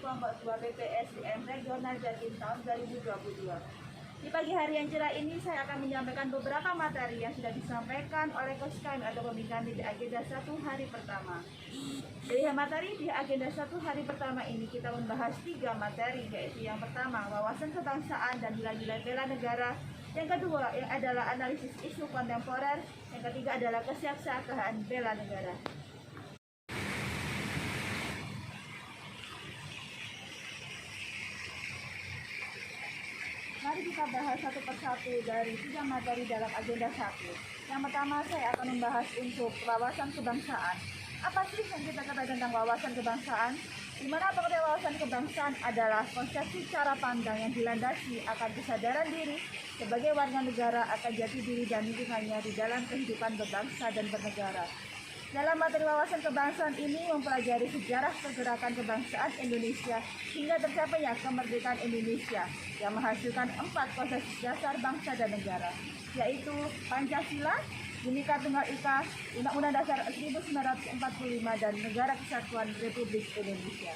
kelompok 2 PPSDM Regional Jatim tahun 2022. Di pagi hari yang cerah ini saya akan menyampaikan beberapa materi yang sudah disampaikan oleh coach kami atau pembimbing kami di agenda 1 hari pertama. Dari materi di agenda 1 hari pertama ini kita membahas 3 materi, yaitu yang pertama wawasan kebangsaan dan nilai-nilai bela negara, yang kedua yang adalah analisis isu kontemporer, yang ketiga adalah kesiapsiagaan bela negara. Mari kita bahas satu persatu dari 3 materi dalam agenda 1. Yang pertama saya akan membahas untuk wawasan kebangsaan. Apa sih yang kita katakan tentang wawasan kebangsaan? Di mana pengertian wawasan kebangsaan adalah konsepsi cara pandang yang dilandasi akan kesadaran diri sebagai warga negara akan jati diri dan lingkungannya di dalam kehidupan berbangsa dan bernegara. Dalam materi wawasan kebangsaan ini mempelajari sejarah pergerakan kebangsaan Indonesia hingga tercapainya kemerdekaan Indonesia yang menghasilkan 4 konsepsi dasar bangsa dan negara, yaitu Pancasila, Bhinneka Tunggal Ika, Undang-Undang Dasar 1945, dan Negara Kesatuan Republik Indonesia.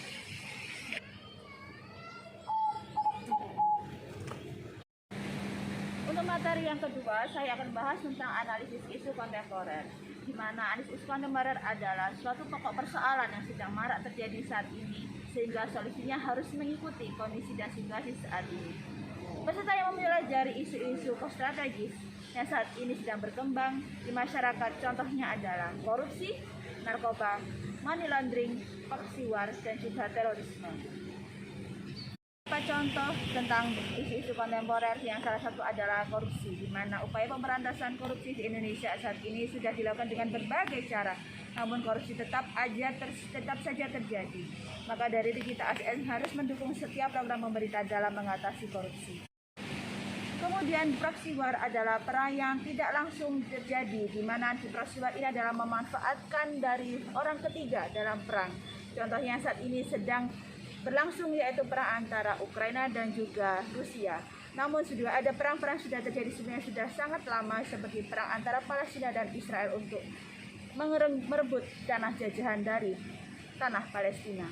Untuk materi yang kedua, saya akan membahas tentang analisis isu kontemporer, di mana analisis isu kontemporer adalah suatu pokok persoalan yang sedang marak terjadi saat ini, sehingga solusinya harus mengikuti kondisi dan situasi saat ini. Peserta yang mempelajari isu-isu strategis yang saat ini sedang berkembang di masyarakat, contohnya adalah korupsi, narkoba, money laundering, proxy war, dan juga terorisme. Contoh tentang isu-isu kontemporer yang salah satu adalah korupsi, di mana upaya pemberantasan korupsi di Indonesia saat ini sudah dilakukan dengan berbagai cara, namun korupsi tetap saja terjadi. Maka dari itu kita ASN harus mendukung setiap program pemerintah dalam mengatasi korupsi. Kemudian proxy war adalah perang yang tidak langsung terjadi, di mana proxy war ini adalah memanfaatkan dari orang ketiga dalam perang. Contohnya saat ini sedang berlangsung yaitu perang antara Ukraina dan juga Rusia. Namun sudah ada perang-perang sudah terjadi sebenarnya sudah sangat lama, seperti perang antara Palestina dan Israel untuk merebut tanah jajahan dari tanah Palestina.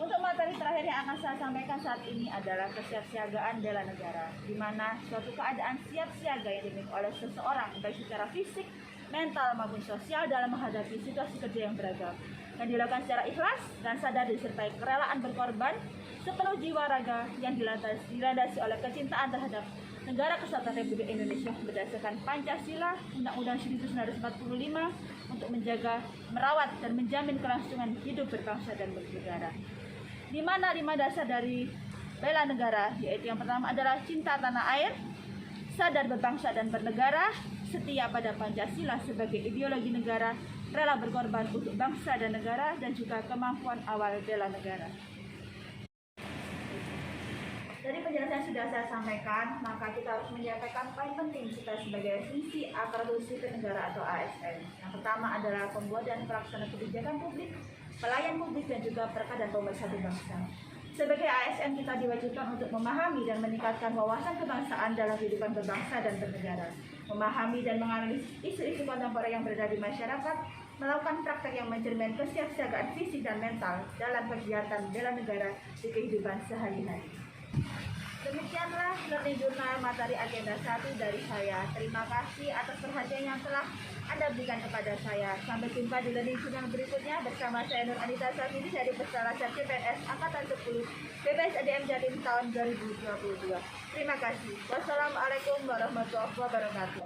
Untuk materi terakhir yang akan saya sampaikan saat ini adalah kesiapsiagaan bela negara, di mana suatu keadaan siap siaga yang dimiliki oleh seseorang baik secara fisik, mental maupun sosial dalam menghadapi situasi kerja yang beragam, yang dilakukan secara ikhlas dan sadar disertai kerelaan berkorban sepenuh jiwa raga yang dilandasi oleh kecintaan terhadap Negara Kesatuan Republik Indonesia berdasarkan Pancasila, Undang-Undang 1945 untuk menjaga, merawat, dan menjamin kelangsungan hidup berbangsa dan bernegara. Di mana 5 dasar dari bela negara, yaitu yang pertama adalah cinta tanah air, sadar berbangsa dan bernegara, setia pada Pancasila sebagai ideologi negara, rela berkorban untuk bangsa dan negara, dan juga kemampuan awal bela negara. Dari penjelasan yang sudah saya sampaikan, maka kita harus menyampaikan poin penting kita sebagai fungsi aparatur sipil negara atau ASN. Yang pertama adalah pembuat dan pelaksana kebijakan publik, pelayan publik, dan juga perangkat dan pemersatu bangsa. Sebagai ASN kita diwajibkan untuk memahami dan meningkatkan wawasan kebangsaan dalam kehidupan berbangsa dan bernegara, memahami dan menganalisis isu-isu kontemporer yang berada di masyarakat, melakukan praktek yang mencerminkan kesiapsiagaan fisik dan mental dalam kegiatan bela negara di kehidupan sehari-hari. Demikianlah Learning Journal materi agenda 1 dari saya. Terima kasih atas perhatian yang telah Anda berikan kepada saya. Sampai jumpa di Learning Journal berikutnya bersama saya Nur Anita Safiri dari Peserta CPNS Angkatan 10 PPSDM Jatim tahun 2022. Terima kasih. Wassalamualaikum warahmatullahi wabarakatuh.